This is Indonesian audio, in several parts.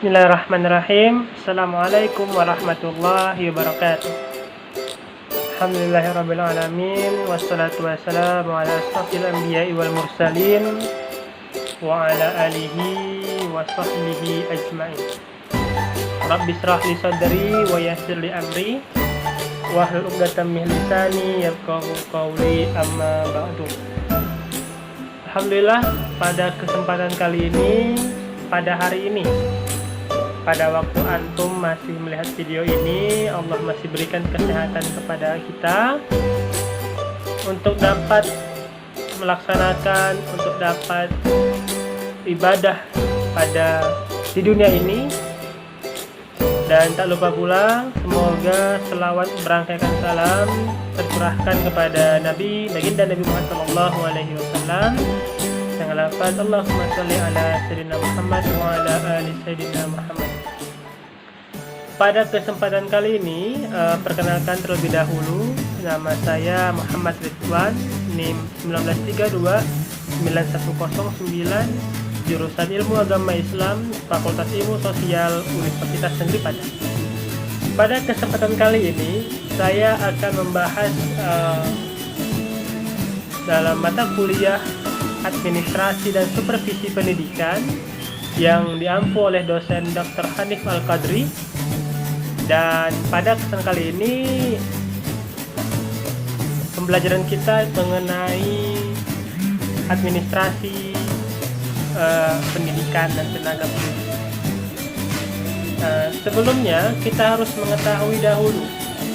Bismillahirrahmanirrahim. Assalamualaikum warahmatullahi wabarakatuh. Alhamdulillahirabbil alamin wassalatu wassalamu ala asyrafil anbiya'i wal mursalin wa ala alihi wa sahbihi ajmain. Rabbi shrah li sadri wa yassir li amri wahlul 'uqdatam min lisani yafqahu qawli, amma ba'du. Alhamdulillah, pada kesempatan kali ini, pada hari ini, pada waktu antum masih melihat video ini, Allah masih berikan kesehatan kepada kita untuk dapat melaksanakan, untuk dapat ibadah di dunia ini. Dan tak lupa pula, semoga selawat berangkaikan salam tercurahkan kepada Baginda Nabi Muhammad SAW dengan lafaz Allahumma sholli ala sayyidina Muhammad wa ala ali sayyidina Muhammad. Pada kesempatan kali ini, perkenalkan terlebih dahulu, nama saya Muhammad Ridwan, NIM 19329109, jurusan Ilmu Agama Islam, Fakultas Ilmu Sosial, Universitas Negeri Padang. Pada kesempatan kali ini, saya akan membahas dalam mata kuliah Administrasi dan Supervisi Pendidikan yang diampu oleh dosen Dr. Hanif Al-Qadri. Dan pada kesempatan kali ini, pembelajaran kita mengenai administrasi pendidikan dan tenaga pendidikan. Sebelumnya kita harus mengetahui dahulu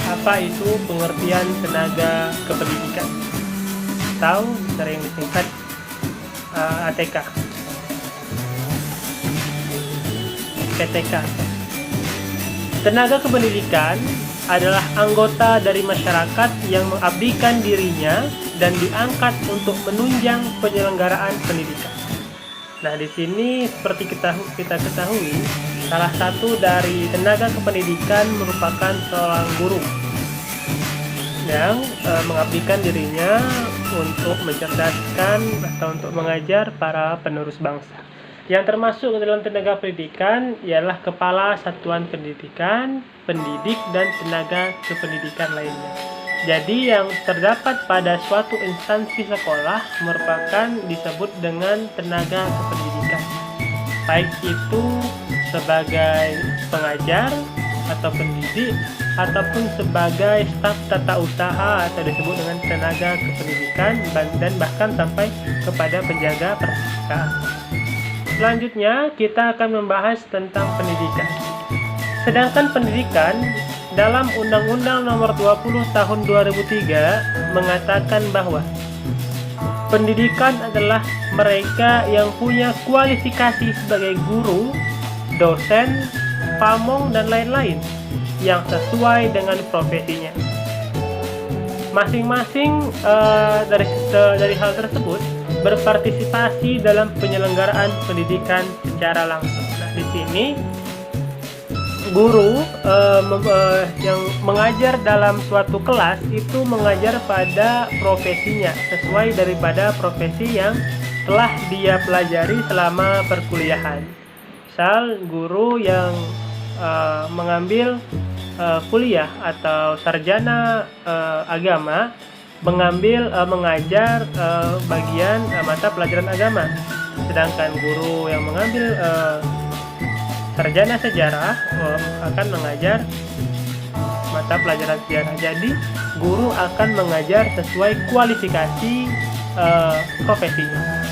apa itu pengertian tenaga kependidikan, atau sering disingkat ATK, PTK. Tenaga kependidikan adalah anggota dari masyarakat yang mengabdikan dirinya dan diangkat untuk menunjang penyelenggaraan pendidikan. Nah, di sini seperti kita ketahui, salah satu dari tenaga kependidikan merupakan seorang guru yang mengabdikan dirinya untuk mencerdaskan atau untuk mengajar para penerus bangsa. Yang termasuk dalam tenaga pendidikan ialah kepala satuan pendidikan, pendidik, dan tenaga kependidikan lainnya. Jadi yang terdapat pada suatu instansi sekolah merupakan disebut dengan tenaga kependidikan, baik itu sebagai pengajar atau pendidik ataupun sebagai staf tata usaha atau disebut dengan tenaga kependidikan, dan bahkan sampai kepada penjaga perpustakaan. Selanjutnya kita akan membahas tentang pendidikan. Sedangkan pendidikan dalam Undang-Undang Nomor 20 Tahun 2003 mengatakan bahwa pendidikan adalah mereka yang punya kualifikasi sebagai guru, dosen, pamong, dan lain-lain yang sesuai dengan profesinya. Masing-masing dari hal tersebut berpartisipasi dalam penyelenggaraan pendidikan secara langsung. Nah, di sini guru yang mengajar dalam suatu kelas itu mengajar pada profesinya sesuai daripada profesi yang telah dia pelajari selama perkuliahan. Misal guru yang mengambil kuliah atau sarjana agama mengajar bagian mata pelajaran agama, sedangkan guru yang mengambil sarjana sejarah akan mengajar mata pelajaran sejarah. Jadi guru akan mengajar sesuai kualifikasi profesinya.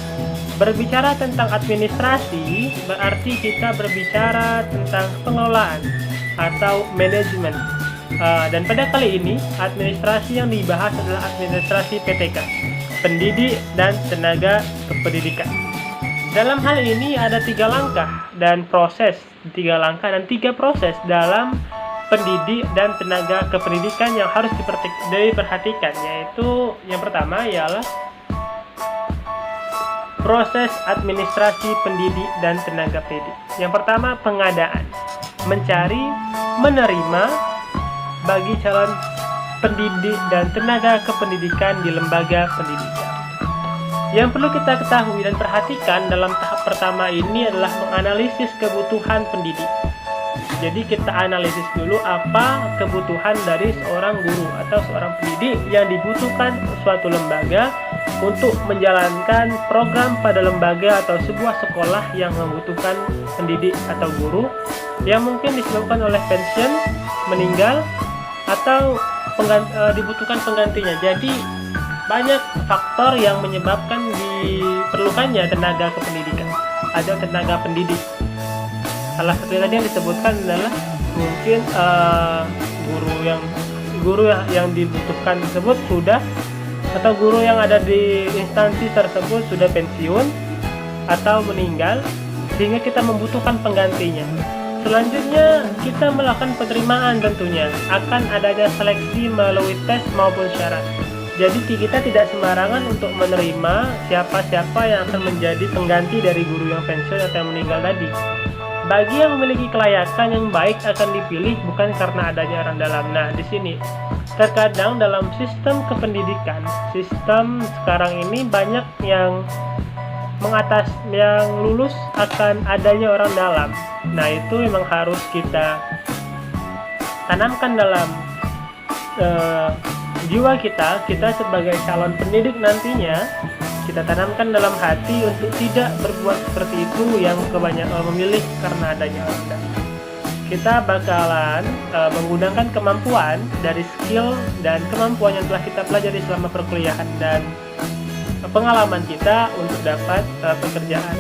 Berbicara tentang administrasi berarti kita berbicara tentang pengelolaan atau manajemen. Dan pada kali ini administrasi yang dibahas adalah administrasi PTK, pendidik dan tenaga kependidikan. Dalam hal ini ada 3 langkah dan 3 proses dalam pendidik dan tenaga kependidikan yang harus diperhatikan, yaitu yang pertama ialah proses administrasi pendidik dan tenaga pendidik. Yang pertama, pengadaan, mencari, menerima bagi calon pendidik dan tenaga kependidikan di lembaga pendidikan. Yang perlu kita ketahui dan perhatikan dalam tahap pertama ini adalah menganalisis kebutuhan pendidik. Jadi kita analisis dulu apa kebutuhan dari seorang guru atau seorang pendidik yang dibutuhkan suatu lembaga untuk menjalankan program pada lembaga atau sebuah sekolah yang membutuhkan pendidik atau guru yang mungkin disebabkan oleh pensiun, meninggal, atau dibutuhkan penggantinya. Jadi banyak faktor yang menyebabkan diperlukannya tenaga kependidikan atau tenaga pendidik. Salah satu tadi yang disebutkan adalah mungkin guru yang dibutuhkan tersebut sudah, atau guru yang ada di instansi tersebut sudah pensiun atau meninggal sehingga kita membutuhkan penggantinya. Selanjutnya kita melakukan penerimaan, tentunya akan adanya seleksi melalui tes maupun syarat. Jadi kita tidak sembarangan untuk menerima siapa-siapa yang akan menjadi pengganti dari guru yang pensiun atau yang meninggal tadi. Bagi yang memiliki kelayakan yang baik akan dipilih bukan karena adanya orang dalam. Nah, di sini terkadang dalam sistem kependidikan, sistem sekarang ini banyak yang lulus akan adanya orang dalam. Nah, itu memang harus kita tanamkan dalam jiwa kita sebagai calon pendidik nantinya. Kita tanamkan dalam hati untuk tidak berbuat seperti itu yang kebanyakan memilih karena adanya orang dalam. Kita bakalan menggunakan kemampuan dari skill dan kemampuan yang telah kita pelajari selama perkuliahan dan pengalaman kita untuk dapat pekerjaan.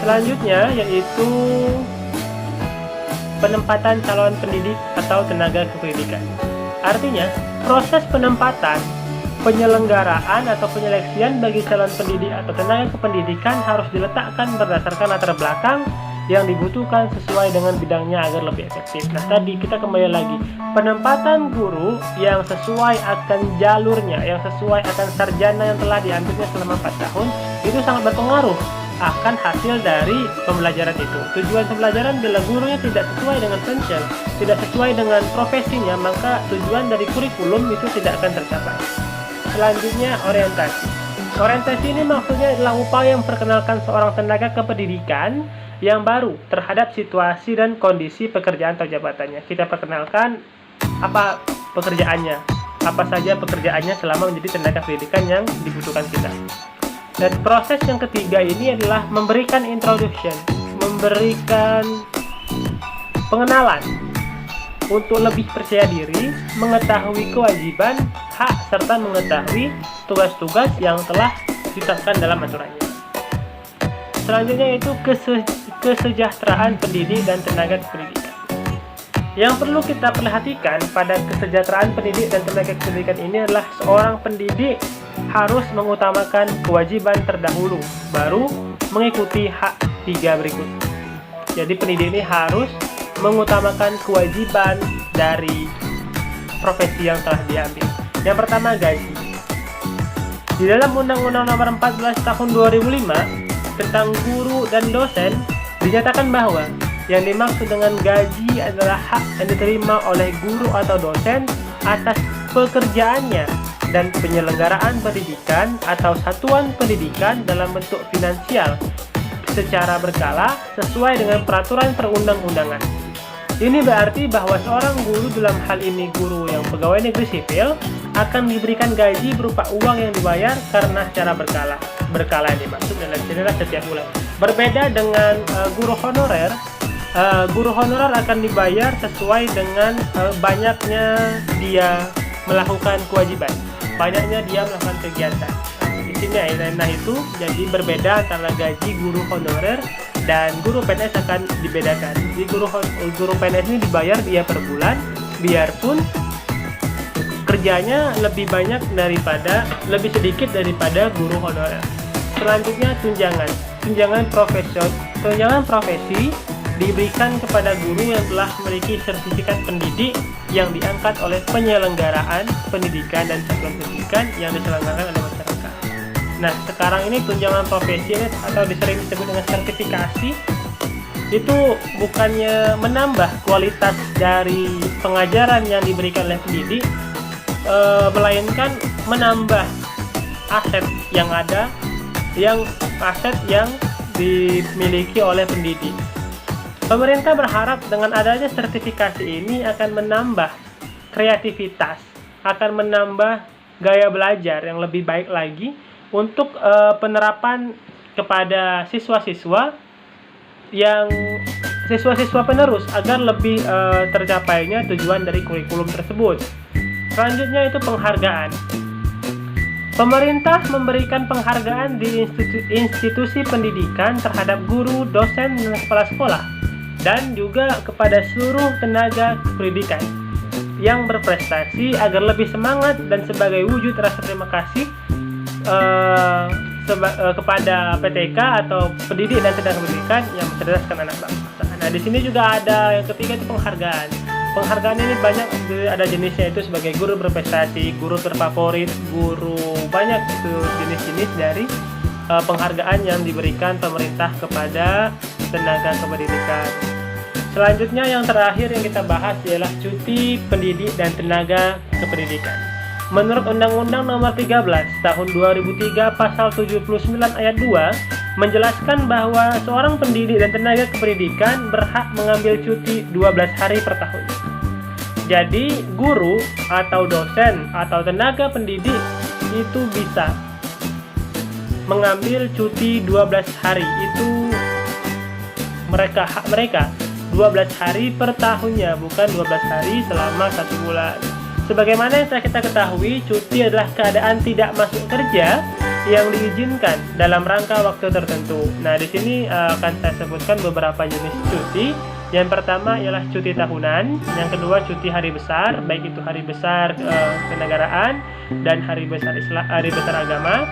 Selanjutnya yaitu penempatan calon pendidik atau tenaga kependidikan. Artinya, proses penempatan, penyelenggaraan atau penyeleksian bagi calon pendidik atau tenaga kependidikan harus diletakkan berdasarkan latar belakang yang dibutuhkan sesuai dengan bidangnya agar lebih efektif. Nah, tadi kita kembali lagi, penempatan guru yang sesuai akan jalurnya, yang sesuai akan sarjana yang telah diambilnya selama 4 tahun, itu sangat berpengaruh akan hasil dari pembelajaran itu. Tujuan pembelajaran bila gurunya tidak sesuai dengan pensiun, tidak sesuai dengan profesinya, maka tujuan dari kurikulum itu tidak akan tercapai. Selanjutnya, orientasi. Orientasi ini maksudnya adalah upaya memperkenalkan seorang tenaga kependidikan yang baru terhadap situasi dan kondisi pekerjaan atau jabatannya. Kita perkenalkan apa pekerjaannya, apa saja pekerjaannya selama menjadi tenaga pendidikan yang dibutuhkan kita. Dan proses yang ketiga ini adalah memberikan introduction, memberikan pengenalan untuk lebih percaya diri, mengetahui kewajiban, hak, serta mengetahui tugas-tugas yang telah ditetapkan dalam aturannya. Selanjutnya yaitu kesejahteraan pendidik dan tenaga kependidikan. Yang perlu kita perhatikan pada kesejahteraan pendidik dan tenaga kependidikan ini adalah seorang pendidik harus mengutamakan kewajiban terdahulu, baru mengikuti hak 3 berikut. Jadi pendidik ini harus mengutamakan kewajiban dari profesi yang telah diambil. Yang pertama, gaji. Di dalam Undang-Undang Nomor 14 Tahun 2005 tentang guru dan dosen dinyatakan bahwa yang dimaksud dengan gaji adalah hak yang diterima oleh guru atau dosen atas pekerjaannya dan penyelenggaraan pendidikan atau satuan pendidikan dalam bentuk finansial secara berkala sesuai dengan peraturan perundang-undangan. Ini berarti bahwa seorang guru, dalam hal ini guru yang pegawai negeri sipil, akan diberikan gaji berupa uang yang dibayar karena secara berkala. Berkala yang dimaksud adalah setiap bulan. Berbeda dengan guru honorer. Guru honorer akan dibayar sesuai dengan banyaknya dia melakukan kewajiban, banyaknya dia melakukan kegiatan. Di sini nah itu jadi berbeda antara gaji guru honorer dan guru PNS akan dibedakan. Di guru PNS ini dibayar dia per bulan, biarpun kerjanya lebih sedikit daripada guru honorer. Selanjutnya, tunjangan profesi diberikan kepada guru yang telah memiliki sertifikat pendidik yang diangkat oleh penyelenggaraan pendidikan dan satuan pendidikan yang diselenggarakan oleh masyarakat. Nah, sekarang ini tunjangan profesi atau sering disebut dengan sertifikasi itu bukannya menambah kualitas dari pengajaran yang diberikan oleh pendidik, melainkan menambah aset yang ada, aset yang dimiliki oleh pendidik. Pemerintah berharap dengan adanya sertifikasi ini akan menambah kreativitas, akan menambah gaya belajar yang lebih baik lagi untuk penerapan kepada siswa-siswa penerus agar lebih tercapainya tujuan dari kurikulum tersebut. Selanjutnya itu penghargaan. Pemerintah memberikan penghargaan di institusi pendidikan terhadap guru, dosen, dan kepala sekolah, dan juga kepada seluruh tenaga pendidikan yang berprestasi agar lebih semangat dan sebagai wujud rasa terima kasih kepada PTK atau pendidik dan tenaga pendidikan yang mencerdaskan anak bangsa. Nah, di sini juga ada yang ketiga itu penghargaan. Penghargaan ini banyak, ada jenisnya itu sebagai guru berprestasi, guru terfavorit, guru banyak itu jenis-jenis dari penghargaan yang diberikan pemerintah kepada tenaga kependidikan. Selanjutnya yang terakhir yang kita bahas ialah cuti pendidik dan tenaga kependidikan. Menurut Undang-Undang Nomor 13 Tahun 2003 Pasal 79 Ayat 2 menjelaskan bahwa seorang pendidik dan tenaga kependidikan berhak mengambil cuti 12 hari per tahun. Jadi guru atau dosen atau tenaga pendidik itu bisa mengambil cuti 12 hari. Itu hak mereka 12 hari per tahunnya, bukan 12 hari selama 1 bulan. Sebagaimana yang telah kita ketahui, cuti adalah keadaan tidak masuk kerja yang diizinkan dalam rangka waktu tertentu. Nah, di sini akan saya sebutkan beberapa jenis cuti. Yang pertama ialah cuti tahunan, yang kedua cuti hari besar, baik itu hari besar kenegaraan dan hari besar agama,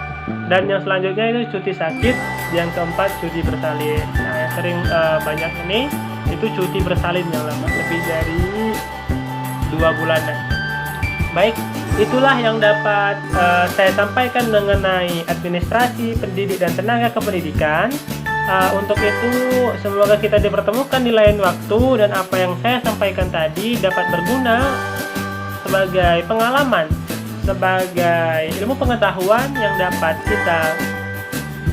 dan yang selanjutnya itu cuti sakit, yang keempat cuti bersalin. Nah, yang sering banyak ini itu cuti bersalin yang lama, lebih dari 2 bulanan. Baik, itulah yang dapat saya sampaikan mengenai administrasi pendidik dan tenaga kependidikan. Untuk itu semoga kita dipertemukan di lain waktu, dan apa yang saya sampaikan tadi dapat berguna sebagai pengalaman, sebagai ilmu pengetahuan yang dapat kita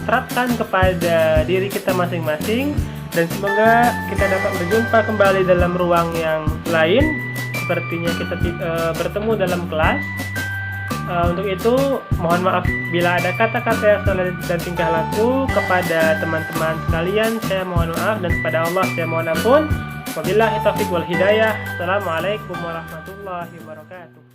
terapkan kepada diri kita masing-masing, dan semoga kita dapat berjumpa kembali dalam ruang yang lain, sepertinya kita bertemu dalam kelas. Untuk itu mohon maaf bila ada kata-kata yang salah dan tingkah laku. Kepada teman-teman sekalian saya mohon maaf, dan kepada Allah saya mohon ampun. Wabillahi taufiq wal hidayah. Assalamualaikum warahmatullahi wabarakatuh.